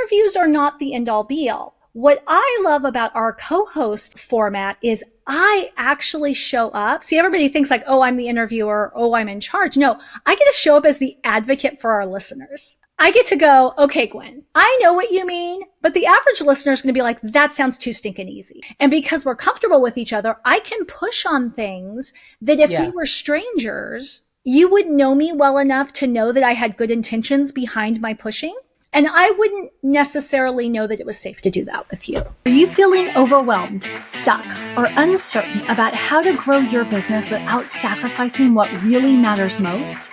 interviews are not the end all be all. What I love about our co-host format is I actually show up. See, everybody thinks like, oh, I'm the interviewer. Oh, I'm in charge. No, I get to show up as the advocate for our listeners. I get to go, okay, Gwen, I know what you mean, but the average listener is going to be like, that sounds too stinking easy. And because we're comfortable with each other, I can push on things that if we were strangers, you would know me well enough to know that I had good intentions behind my pushing. And I wouldn't necessarily know that it was safe to do that with you. Are you feeling overwhelmed, stuck, or uncertain about how to grow your business without sacrificing what really matters most?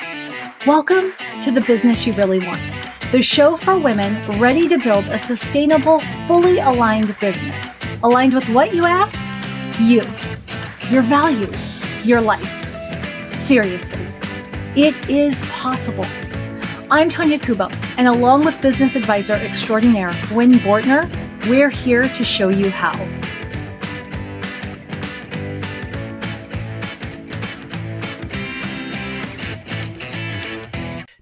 Welcome to The Business You Really Want, the show for women ready to build a sustainable, fully aligned business. Aligned with what, you ask? You, your values, your life. Seriously, it is possible. I'm Tonya Kubo, and along with business advisor extraordinaire Gwen Bortner, we're here to show you how.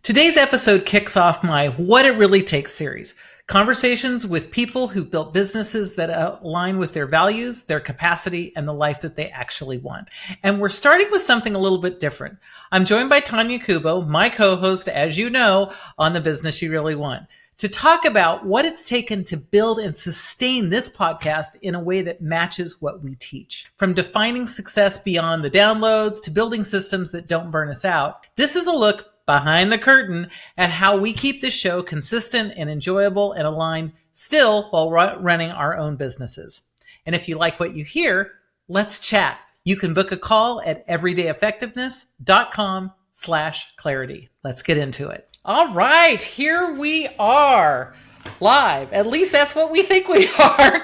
Today's episode kicks off my What It Really Takes series. Conversations with people who built businesses that align with their values, their capacity, and the life that they actually want. And we're starting with something a little bit different. I'm joined by Tonya Kubo, my co-host, as you know, on The Business You Really Want, to talk about what it's taken to build and sustain this podcast in a way that matches what we teach. From defining success beyond the downloads to building systems that don't burn us out, this is a look behind the curtain at how we keep this show consistent and enjoyable and aligned still while running our own businesses. And if you like what you hear, let's chat. You can book a call at everydayeffectiveness.com/clarity. Let's get into it. All right, here we are live. At least that's what we think we are,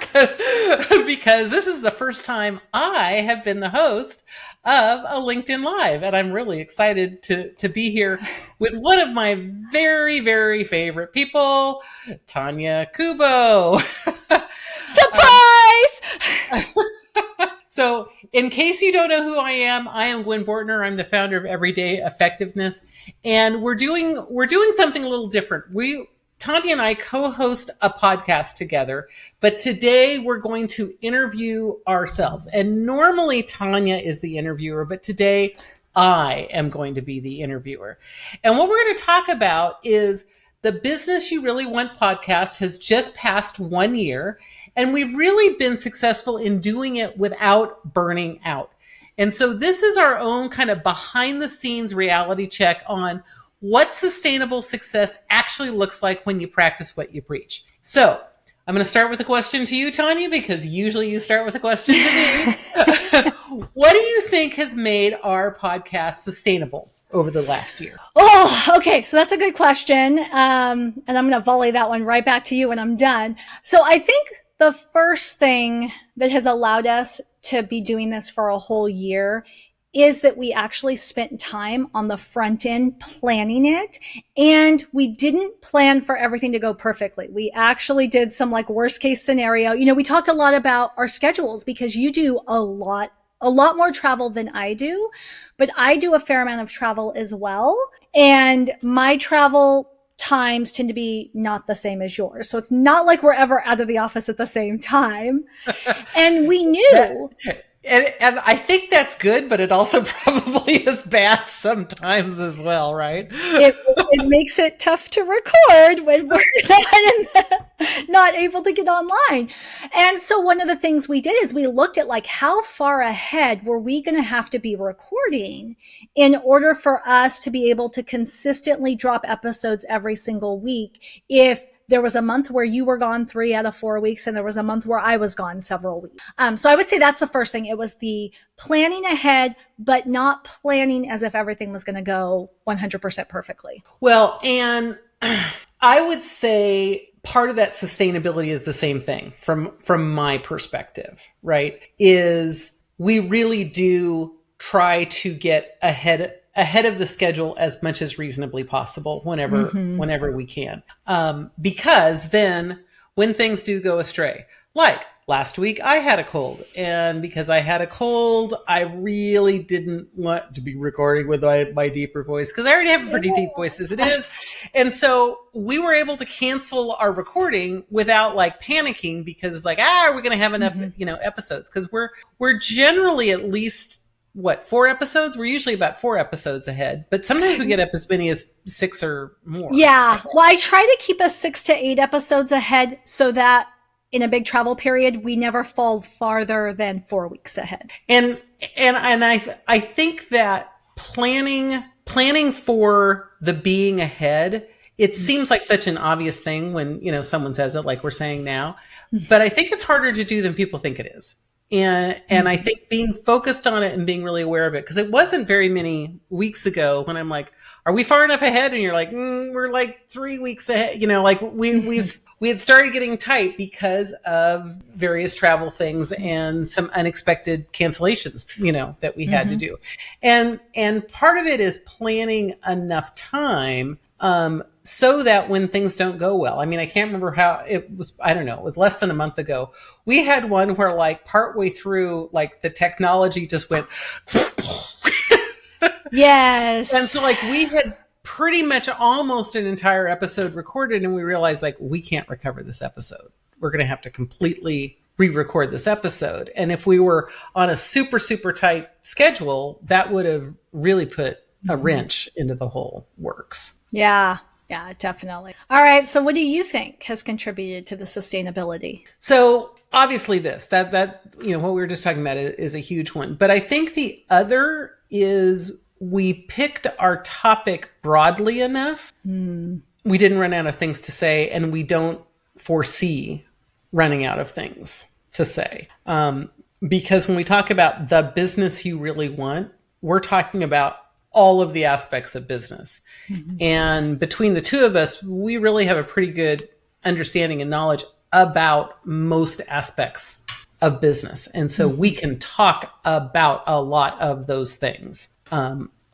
because this is the first time I have been the host of a LinkedIn Live. And I'm really excited to be here with one of my very, very favorite people, Tonya Kubo. Surprise! So in case you don't know who I am Gwen Bortner. I'm the founder of Everyday Effectiveness. And we're doing something a little different. Tonya and I co-host a podcast together, but today we're going to interview ourselves. And normally Tonya is the interviewer, but today I am going to be the interviewer. And what we're going to talk about is the Business You Really Want podcast has just passed 1 year, and we've really been successful in doing it without burning out. And so this is our own kind of behind the scenes reality check on what sustainable success actually looks like when you practice what you preach. So I'm going to start with a question to you, Tonya, because usually you start with a question to me. What do you think has made our podcast sustainable over the last year? Oh, okay. So that's a good question. And I'm going to volley that one right back to you when I'm done. So I think the first thing that has allowed us to be doing this for a whole year is that we actually spent time on the front end planning it, and we didn't plan for everything to go perfectly. We actually did some like worst case scenario. You know, we talked a lot about our schedules because you do a lot more travel than I do, but I do a fair amount of travel as well. And my travel times tend to be not the same as yours. So it's not like we're ever out of the office at the same time. And we knew And I think that's good, but it also probably is bad sometimes as well, right? It makes it tough to record when we're not able to get online. And so one of the things we did is we looked at like how far ahead were we going to have to be recording in order for us to be able to consistently drop episodes every single week if there was a month where you were gone 3 out of 4 weeks, and there was a month where I was gone several weeks. So I would say that's the first thing. It was the planning ahead, but not planning as if everything was going to go 100% perfectly. Well, and I would say part of that sustainability is the same thing from my perspective, right? Is we really do try to get ahead of the schedule as much as reasonably possible whenever we can. Because then when things do go astray, like last week I had a cold. And because I had a cold, I really didn't want to be recording with my deeper voice because I already have a pretty deep voice as it is. And so we were able to cancel our recording without like panicking because it's like, are we going to have enough, episodes? Because we're generally at least 4 episodes? We're usually about 4 episodes ahead, but sometimes we get up as many as 6 or more. Yeah. Well, I try to keep us 6 to 8 episodes ahead so that in a big travel period, we never fall farther than 4 weeks ahead. And I think that planning for the being ahead, it seems like such an obvious thing when, someone says it like we're saying now, but I think it's harder to do than people think it is. And I think being focused on it and being really aware of it, because it wasn't very many weeks ago when I'm like, are we far enough ahead? And you're like, we're like 3 weeks ahead. Like we had started getting tight because of various travel things and some unexpected cancellations, that we had to do. And part of it is planning enough time, so that when things don't go well, I mean, I can't remember how it was. I don't know. It was less than a month ago. We had one where like partway through, like the technology just went. Yes. And so like we had pretty much almost an entire episode recorded and we realized like we can't recover this episode. We're going to have to completely re-record this episode. And if we were on a super, super tight schedule, that would have really put a wrench into the whole works. Yeah, definitely. All right. So what do you think has contributed to the sustainability? So obviously that what we were just talking about is a huge one. But I think the other is we picked our topic broadly enough. We didn't run out of things to say, and we don't foresee running out of things to say. Because when we talk about the business you really want, we're talking about all of the aspects of business. And between the two of us, we really have a pretty good understanding and knowledge about most aspects of business. And so we can talk about a lot of those things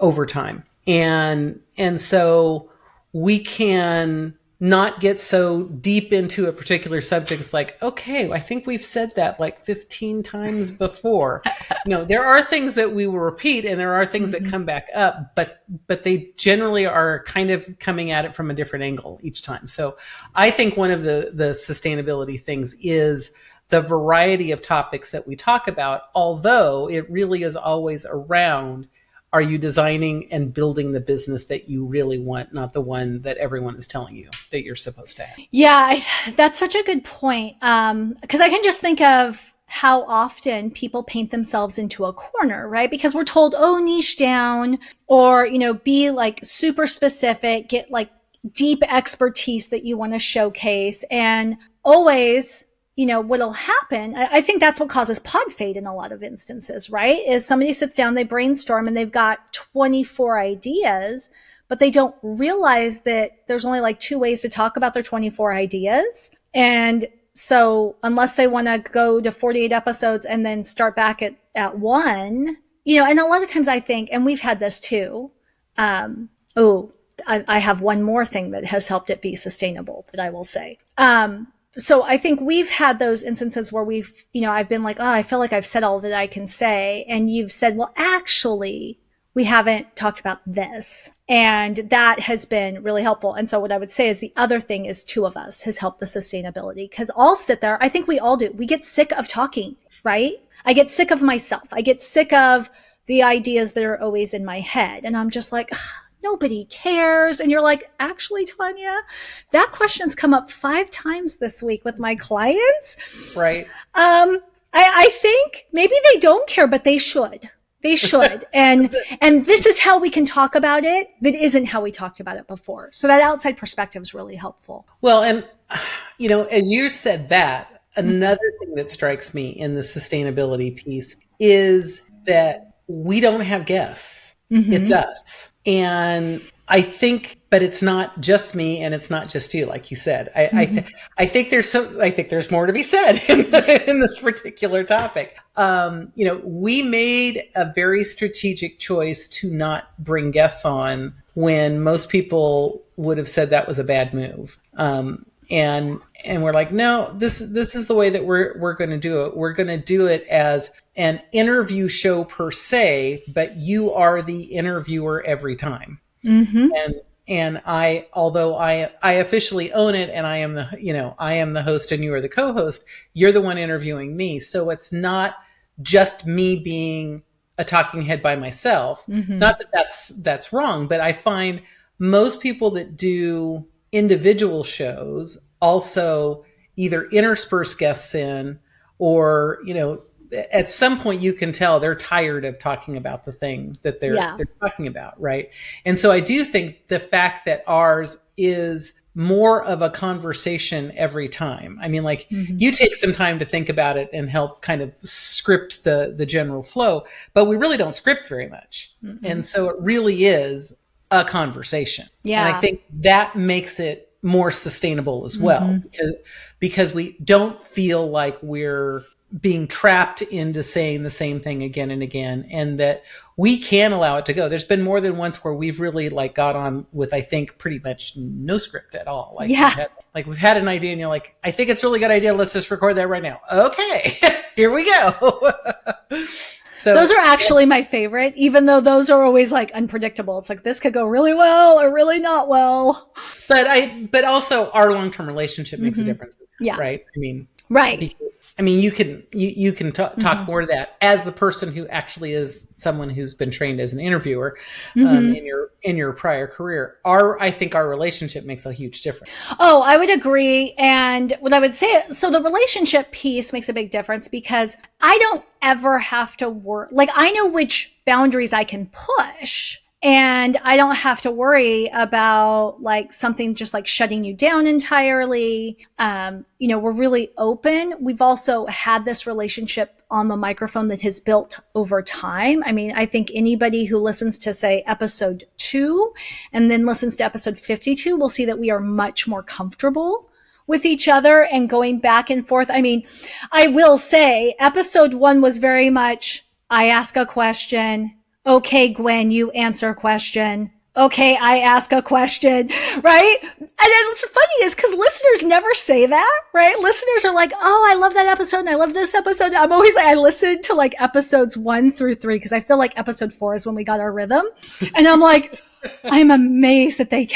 over time. And so we can not get so deep into a particular subject. It's like, okay, I think we've said that like 15 times before. There are things that we will repeat and there are things that come back up, but they generally are kind of coming at it from a different angle each time. So I think one of the sustainability things is the variety of topics that we talk about, although it really is always around, are you designing and building the business that you really want, not the one that everyone is telling you that you're supposed to have? Yeah, that's such a good point. Because I can just think of how often people paint themselves into a corner, right? Because we're told, niche down, or, be like super specific, get like deep expertise that you want to showcase. And always, what'll happen, I think that's what causes pod fade in a lot of instances, right? Is somebody sits down, they brainstorm, and they've got 24 ideas, but they don't realize that there's only like 2 ways to talk about their 24 ideas. And so unless they want to go to 48 episodes and then start back at 1, and a lot of times I think, and we've had this too, I have one more thing that has helped it be sustainable that I will say. So I think we've had those instances where I've been like, I feel like I've said all that I can say. And you've said, well, actually, we haven't talked about this. And that has been really helpful. And so what I would say is the other thing is 2 of us has helped the sustainability, because I'll sit there. I think we all do. We get sick of talking, right? I get sick of myself. I get sick of the ideas that are always in my head. And I'm just like, nobody cares. And you're like, actually, Tonya, that question's come up 5 times this week with my clients. Right. I think maybe they don't care, but they should. They should. And this is how we can talk about it. That isn't how we talked about it before. So that outside perspective is really helpful. Well, and, as you said that, another thing that strikes me in the sustainability piece is that we don't have guests. It's us. And I think, but it's not just me and it's not just you, like you said. I think there's more to be said in this particular topic. We made a very strategic choice to not bring guests on when most people would have said that was a bad move. And we're like, no, this is the way that we're going to do it. We're going to do it as an interview show per se, but you are the interviewer every time. Mm-hmm. And although I officially own it, and I am the host and you are the co-host, you're the one interviewing me. So it's not just me being a talking head by myself. Mm-hmm. Not that that's wrong, but I find most people that do individual shows also either intersperse guests in, or, at some point you can tell they're tired of talking about the thing that they're talking about, right? And so I do think the fact that ours is more of a conversation every time. I mean, like, you take some time to think about it and help kind of script the general flow, but we really don't script very much. And so it really is a conversation. Yeah. And I think that makes it more sustainable as well, because we don't feel like we're being trapped into saying the same thing again and again, and that we can allow it to go. There's been more than once where we've really got on with, I think, pretty much no script at all. We've had an idea and you're like, I think it's a really good idea. Let's just record that right now. Okay, here we go. So those are actually my favorite, even though those are always unpredictable. It's like, this could go really well or really not well. But also our long-term relationship makes a difference. Yeah. Right. I mean, right. You can talk more to that as the person who actually is someone who's been trained as an interviewer in your prior career. I think our relationship makes a huge difference. Oh, I would agree. And what I would say, so the relationship piece makes a big difference, because I don't ever have to work. I know which boundaries I can push. And I don't have to worry about something just shutting you down entirely. We're really open. We've also had this relationship on the microphone that has built over time. I mean, I think anybody who listens to, say, episode 2 and then listens to episode 52 will see that we are much more comfortable with each other and going back and forth. I mean, I will say episode 1 was very much, I ask a question. Okay, Gwen, you answer a question. Okay, I ask a question, right? And it's funny is because listeners never say that, right? Listeners are like, oh, I love that episode and I love this episode. I'm always I listen to episodes 1 through 3 because I feel like episode 4 is when we got our rhythm. And I'm like, I'm amazed that they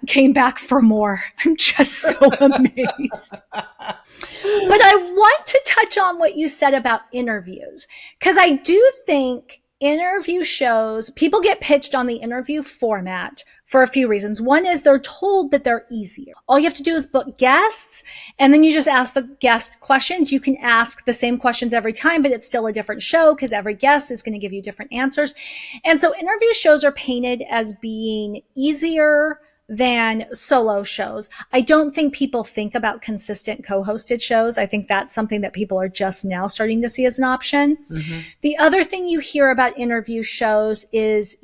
came back for more. I'm just so amazed. But I want to touch on what you said about interviews, because I do think interview shows, people get pitched on the interview format for a few reasons. One is they're told that they're easier. All you have to do is book guests, and then you just ask the guest questions. You can ask the same questions every time, but it's still a different show because every guest is going to give you different answers. And so interview shows are painted as being easier than solo shows. I don't think people think about consistent co-hosted shows. I think that's something that people are just now starting to see as an option. The other thing you hear about interview shows is,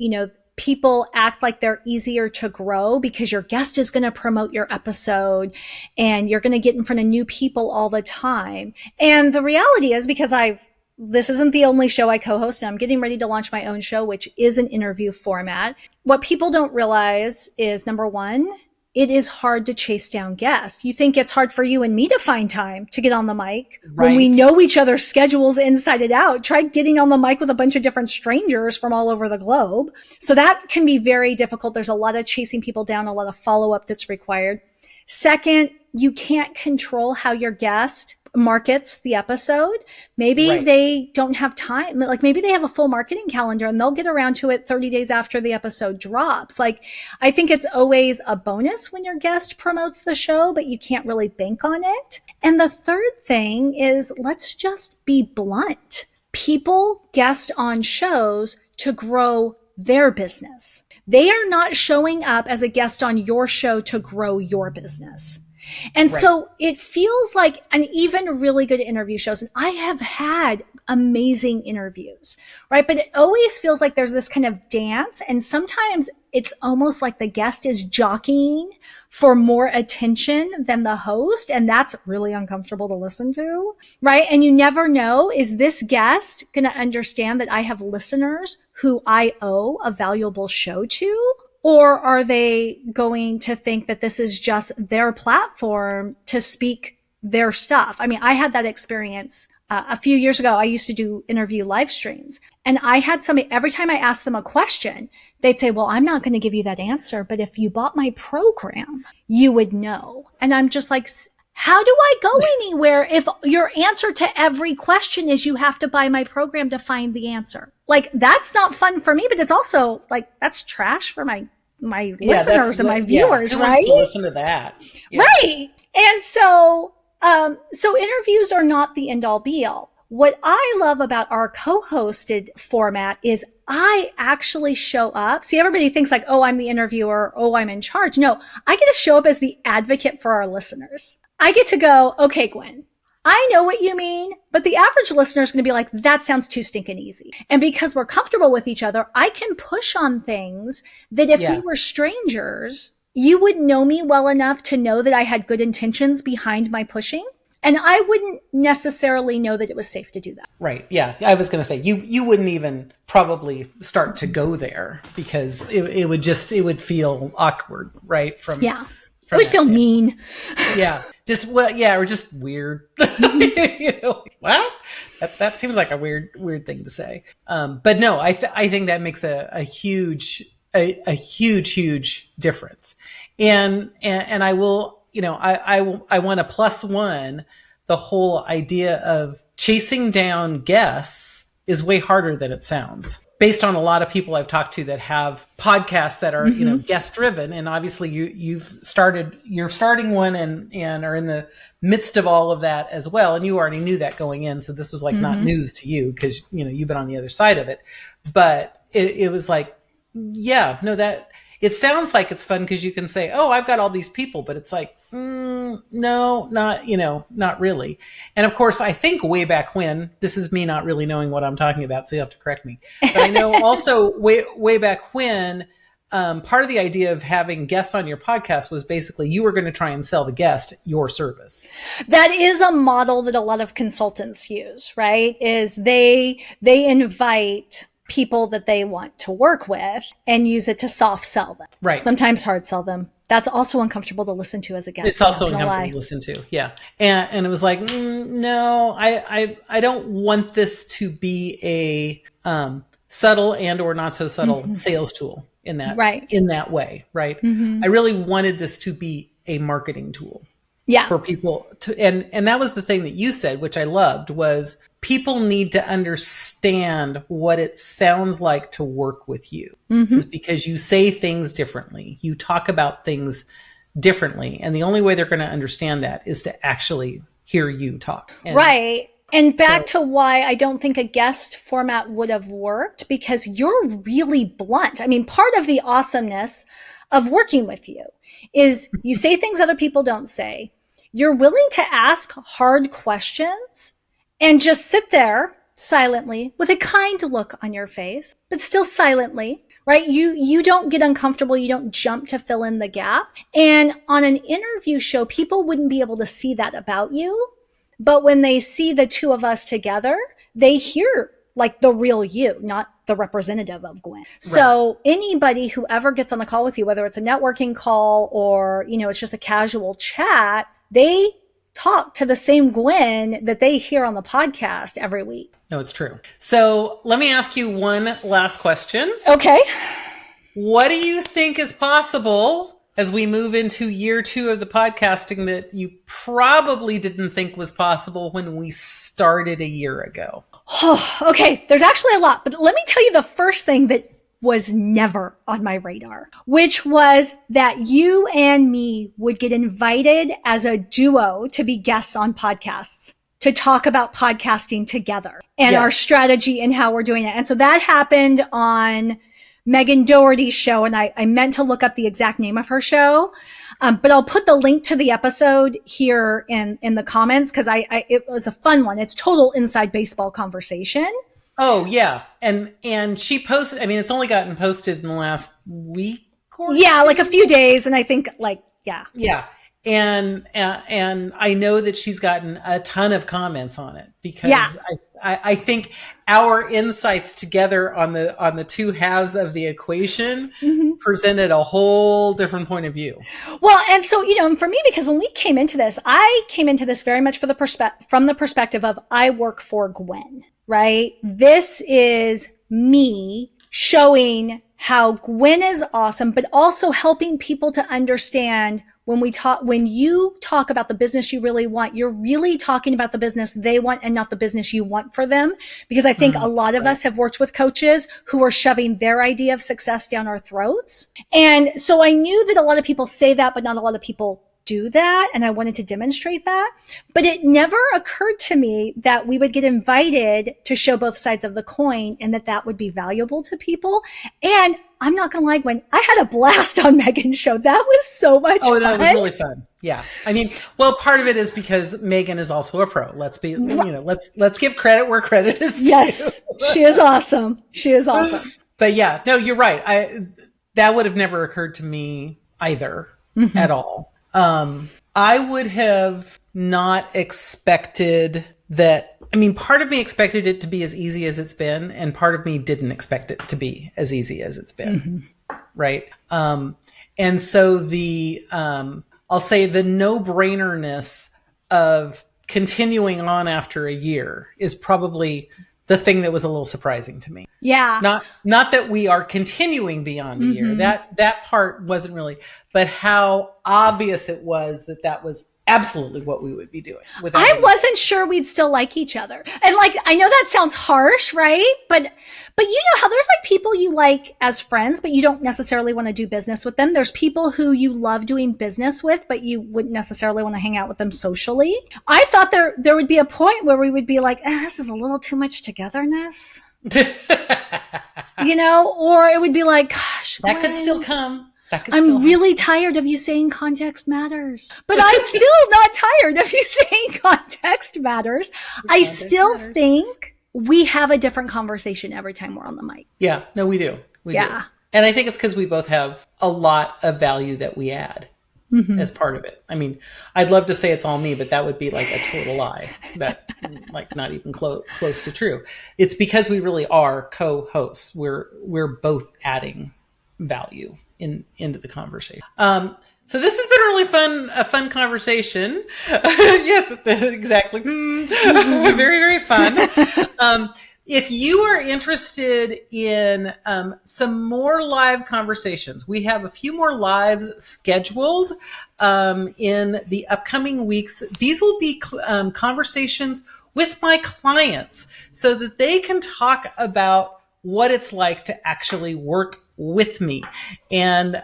people act like they're easier to grow because your guest is going to promote your episode and you're going to get in front of new people all the time. And the reality is, because this isn't the only show I co-host, and I'm getting ready to launch my own show, which is an interview format. What people don't realize is, number one, it is hard to chase down guests. You think it's hard for you and me to find time to get on the mic when we know each other's schedules inside and out. Try getting on the mic with a bunch of different strangers from all over the globe. So that can be very difficult. There's a lot of chasing people down, a lot of follow-up that's required. Second, you can't control how your guest markets the episode. Maybe they don't have time. Maybe they have a full marketing calendar and they'll get around to it 30 days after the episode drops. I think it's always a bonus when your guest promotes the show, but you can't really bank on it. And the third thing is, let's just be blunt. People guest on shows to grow their business. They are not showing up as a guest on your show to grow your business. And so it feels like an even really good interview shows. And I have had amazing interviews, right? But it always feels like there's this kind of dance. And sometimes it's almost like the guest is jockeying for more attention than the host. And that's really uncomfortable to listen to, right? And you never know, is this guest going to understand that I have listeners who I owe a valuable show to? Or are they going to think that this is just their platform to speak their stuff? I mean, I had that experience a few years ago. I used to do interview live streams, and I had somebody, every time I asked them a question, they'd say, well, I'm not going to give you that answer, but if you bought my program, you would know. And I'm just like, how do I go anywhere if your answer to every question is you have to buy my program to find the answer? Like, that's not fun for me, but it's also like, that's trash for my listeners and my viewers, who right? wants to listen to that? Yeah. Right. And so interviews are not the end all be all. What I love about our co-hosted format is I actually show up. See, everybody thinks like, oh, I'm the interviewer. Oh, I'm in charge. No, I get to show up as the advocate for our listeners. I get to go, okay, Gwen, I know what you mean, but the average listener is going to be like, that sounds too stinking easy. And because we're comfortable with each other, I can push on things that if we were strangers, you wouldn't know me well enough to know that I had good intentions behind my pushing. And I wouldn't necessarily know that it was safe to do that. Right. Yeah. I was going to say, you wouldn't even probably start to go there because it would feel awkward, right? It would feel mean. Yeah. Or just weird. What? That seems like a weird thing to say. But no, I think that makes a huge difference. And I will, I want to plus one the whole idea of chasing down guests is way harder than it sounds. Based on a lot of people I've talked to that have podcasts that are, guest driven. And obviously you're starting one and are in the midst of all of that as well. And you already knew that going in. So this was like not news to you because, you've been on the other side of it, but it was like, that it sounds like it's fun because you can say, oh, I've got all these people, but it's like, no, not really. And of course, I think way back when, this is me not really knowing what I'm talking about, so you have to correct me. But I know also way back when, part of the idea of having guests on your podcast was basically you were going to try and sell the guest your service. That is a model that a lot of consultants use, right? Is they invite people that they want to work with and use it to soft sell them. Right. Sometimes hard sell them. That's also uncomfortable to listen to as a guest. It's also uncomfortable to listen to. Yeah. And it was like, no, I don't want this to be a subtle and or not so subtle sales tool in that way. Right. I really wanted this to be a marketing tool. Yeah. For people to, and that was the thing that you said, which I loved, was people need to understand what it sounds like to work with you. This is because you say things differently. You talk about things differently. And the only way they're going to understand that is to actually hear you talk. Right. And back to why I don't think a guest format would have worked, because you're really blunt. I mean, part of the awesomeness of working with you is you say things other people don't say. You're willing to ask hard questions and just sit there silently with a kind look on your face, but still silently, right? You don't get uncomfortable. You don't jump to fill in the gap. And on an interview show, people wouldn't be able to see that about you. But when they see the two of us together, they hear like the real you, not the representative of Gwen. Right. So anybody who ever gets on the call with you, whether it's a networking call or, it's just a casual chat, they talk to the same Gwen that they hear on the podcast every week. No, it's true. So let me ask you one last question. Okay. What do you think is possible as we move into year 2 of the podcasting that you probably didn't think was possible when we started a year ago? Oh, okay. There's actually a lot, but let me tell you the first thing that was never on my radar, which was that you and me would get invited as a duo to be guests on podcasts to talk about podcasting together and our strategy and how we're doing it. And so that happened on Megan Doherty's show, and I meant to look up the exact name of her show, but I'll put the link to the episode here in the comments because it was a fun one. It's total inside baseball conversation. Oh yeah, and she posted. I mean, it's only gotten posted in the last week or like a few days, and I think yeah. And I know that she's gotten a ton of comments on it because I think our insights together on the two halves of the equation presented a whole different point of view. Well, and so, for me, because when we came into this, I came into this very much from the perspective of I work for Gwen, right? This is me showing how Gwen is awesome, but also helping people to understand when you talk about the business you really want, you're really talking about the business they want and not the business you want for them. Because I think a lot of us have worked with coaches who are shoving their idea of success down our throats. And so I knew that a lot of people say that, but not a lot of people do that. And I wanted to demonstrate that. But it never occurred to me that we would get invited to show both sides of the coin and that would be valuable to people. And I'm not going to lie, Gwen, I had a blast on Megan's show. That was so much fun. Oh, that was really fun. Yeah. I mean, well, part of it is because Megan is also a pro. Let's give credit where credit is due. Yes. She is awesome. She is awesome. But yeah, no, you're right. That would have never occurred to me either at all. I would have not expected that. I mean, part of me expected it to be as easy as it's been, and part of me didn't expect it to be as easy as it's been. Right. And so I'll say the no-brainerness of continuing on after a year is probably the thing that was a little surprising to me. Yeah. Not that we are continuing beyond a year. That part wasn't really, but how obvious it was that was absolutely what we would be doing. I wasn't sure we'd still like each other. And I know that sounds harsh, right? But you know how there's people you like as friends, but you don't necessarily want to do business with them. There's people who you love doing business with, but you wouldn't necessarily want to hang out with them socially. I thought there would be a point where we would be like, this is a little too much togetherness. Or it would be like, gosh, that could still come. I'm really tired of you saying context matters, but I'm still not tired of you saying context matters. I still think we have a different conversation every time we're on the mic. Yeah, no, we do. We do. And I think it's because we both have a lot of value that we add as part of it. I mean, I'd love to say it's all me, but that would be like a total lie. That not even close to true. It's because we really are co-hosts. We're both adding value into the conversation. So this has been a fun conversation. Yes, exactly. Very, very fun. If you are interested in some more live conversations, we have a few more lives scheduled in the upcoming weeks. These will be conversations with my clients so that they can talk about what it's like to actually work with me and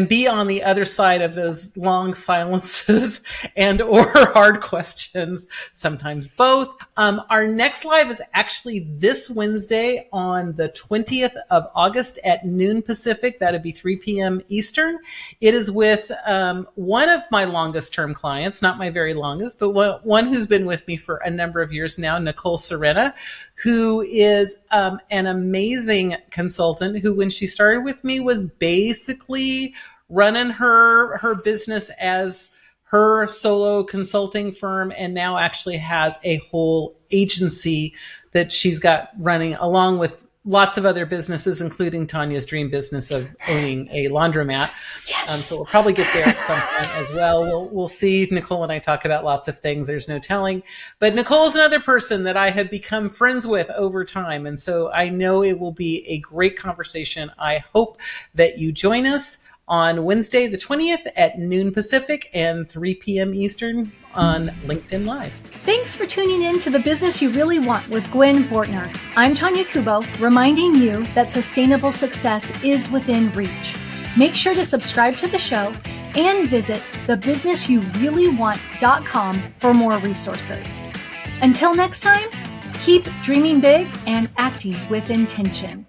be on the other side of those long silences and or hard questions, sometimes both. Our next live is actually this Wednesday on the 20th of August at noon Pacific. That'd be 3 p.m. Eastern. It is with one of my longest term clients, not my very longest, but one who's been with me for a number of years now, Nicole Serena, who is an amazing consultant who, when she started with me, was basically running her business as her solo consulting firm, and now actually has a whole agency that she's got running along with lots of other businesses, including Tonya's dream business of owning a laundromat. Yes. So we'll probably get there at some point as well. We'll see. Nicole and I talk about lots of things. There's no telling. But Nicole is another person that I have become friends with over time. And so I know it will be a great conversation. I hope that you join us on Wednesday, the 20th at noon Pacific and 3 p.m. Eastern on LinkedIn Live. Thanks for tuning in to The Business You Really Want with Gwen Bortner. I'm Tonya Kubo, reminding you that sustainable success is within reach. Make sure to subscribe to the show and visit thebusinessyoureallywant.com for more resources. Until next time, keep dreaming big and acting with intention.